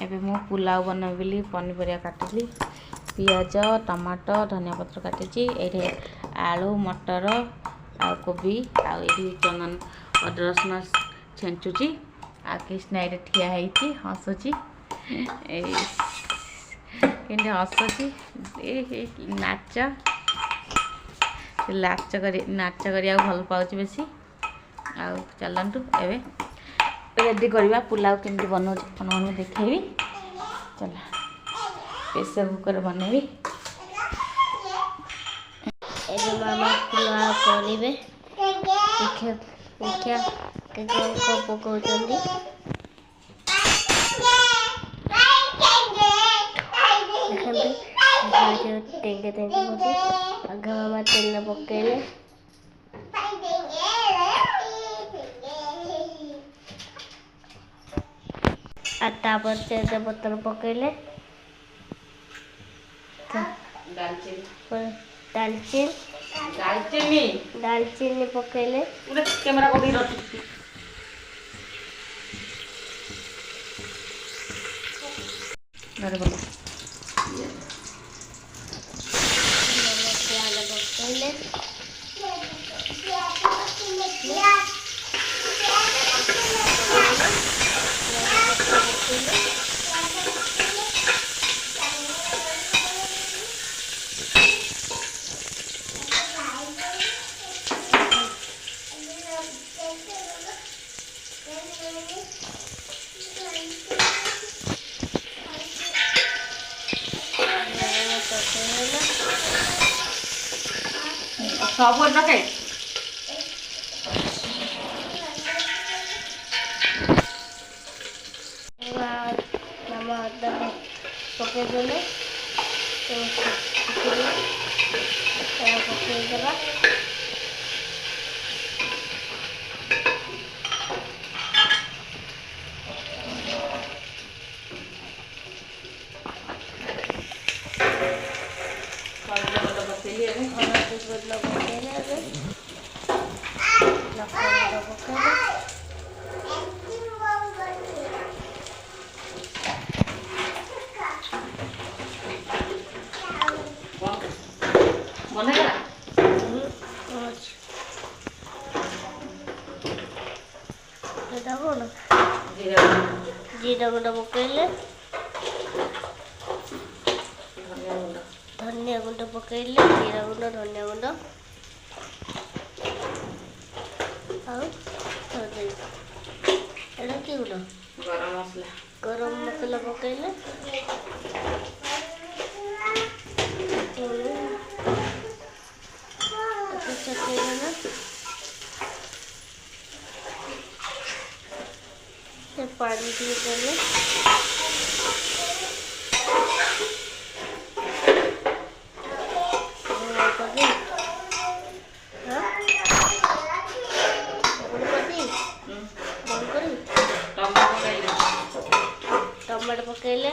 एबे मु पुलाव बनबिली पनीपरिया काटिली पियाज टमाटो धनिया पत्र काटिची एठे आलू मटर आ कोबी आ एठी चंदन अदरक रसुन छेंचुची आ कृष्णा एठे ठिया हेची हसुची केंदे हसुची ए नाच नाच करिया भल पाउची बेसी आ चलंतु एबे रेडी करवा पुलाव केमती बनाऊँ अपन देखेबी चला प्रेसर कुकर बनैबी एबे मामा पुलाव करिवे देखिया देखिया के को पकोचंदी देखंतु टेंगे टेंगे होती आगे मामा तेल न पकेले आटा पर तेज पत्तर पकेले दालचीनी पकेले कैमरा को भी रख अरे बोलो पकेले सब रखे मामा अदा पके देले तो पके देला जीरा गुंड पकेले धनिया गुंड पकेले जीरा गुंड धनिया गुंड एटा कि गुंड गरम मसला पकेले पानी दिए पहले टमाटर पकेले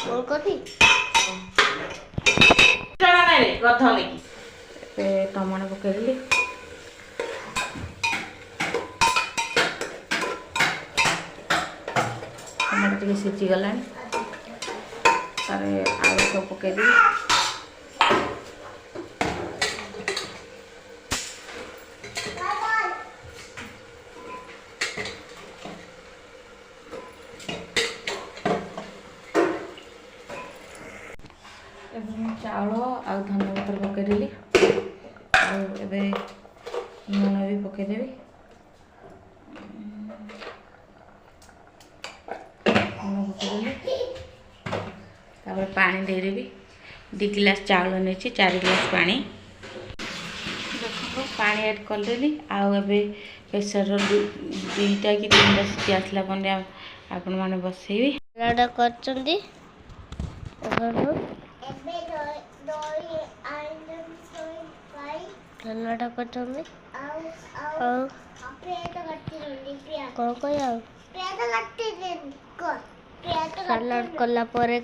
बोल कथी टमाटर पकेली टमाटर टे सीझी गला आलू सब पकेदी चाउल आ धनिया पत्र पकईदेली आबे लुण भी पकईदेवी लुण पकईदेली पानी देदेवी 2 गिलास चाउल नहीं 4 गिलास पानी देखो पानी ऐड करदेली आबे प्रेसर 2टा कि 3टा सीटी आसला आपण मैंने बसैबी सलाड कला परे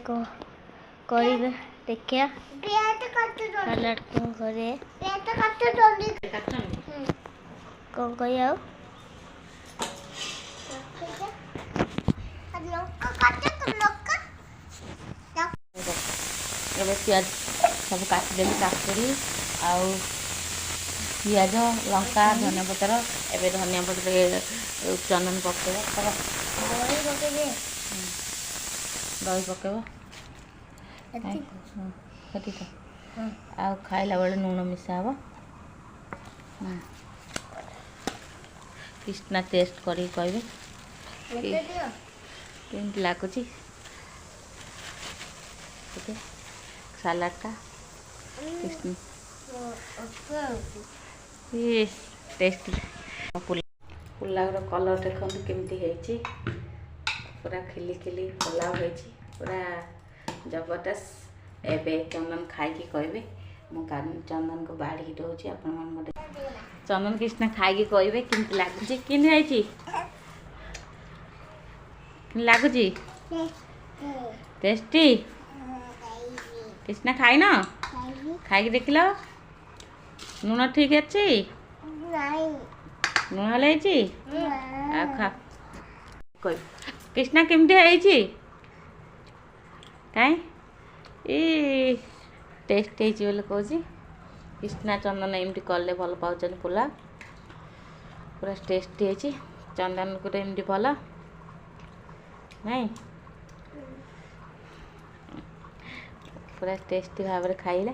करिवे देखिया सलाड को करे कौन कहिया पियाज सब काटिदेली काकुड़ी आउ पियाज लंका धनिया पत्र एबे धनिया पत्र चंदन पकेब दही पकेब कटी तो आउ खाइला बेले लुण मिसा हब कृष्णा टेस्ट करी कहबे केमती लगुच सालाडटा कृष्ण टेस्ट पुलावर कलर देखो केमती है पूरा खिली खिली पुलाव है पूरा जबरदस्त एबे चंदन खाई कहबे मु चंदन को बाड़ी दूसरी आप चंदन कृष्ण खाई कहबे केमती लगुच कि लगुच टेस्टी कृष्णा खाई न खाई देख लो लुण ठीक अच्छी लुण हेल्ले खा कह कृष्णा केमती है कहीं ए टेस्ट बोले कौच कृष्णा चंदन एमती कले भल पाँच पुला पूरा टेस्टी है चंदन को एमती भल नहीं पूरा टेस्टी भाव में खाइले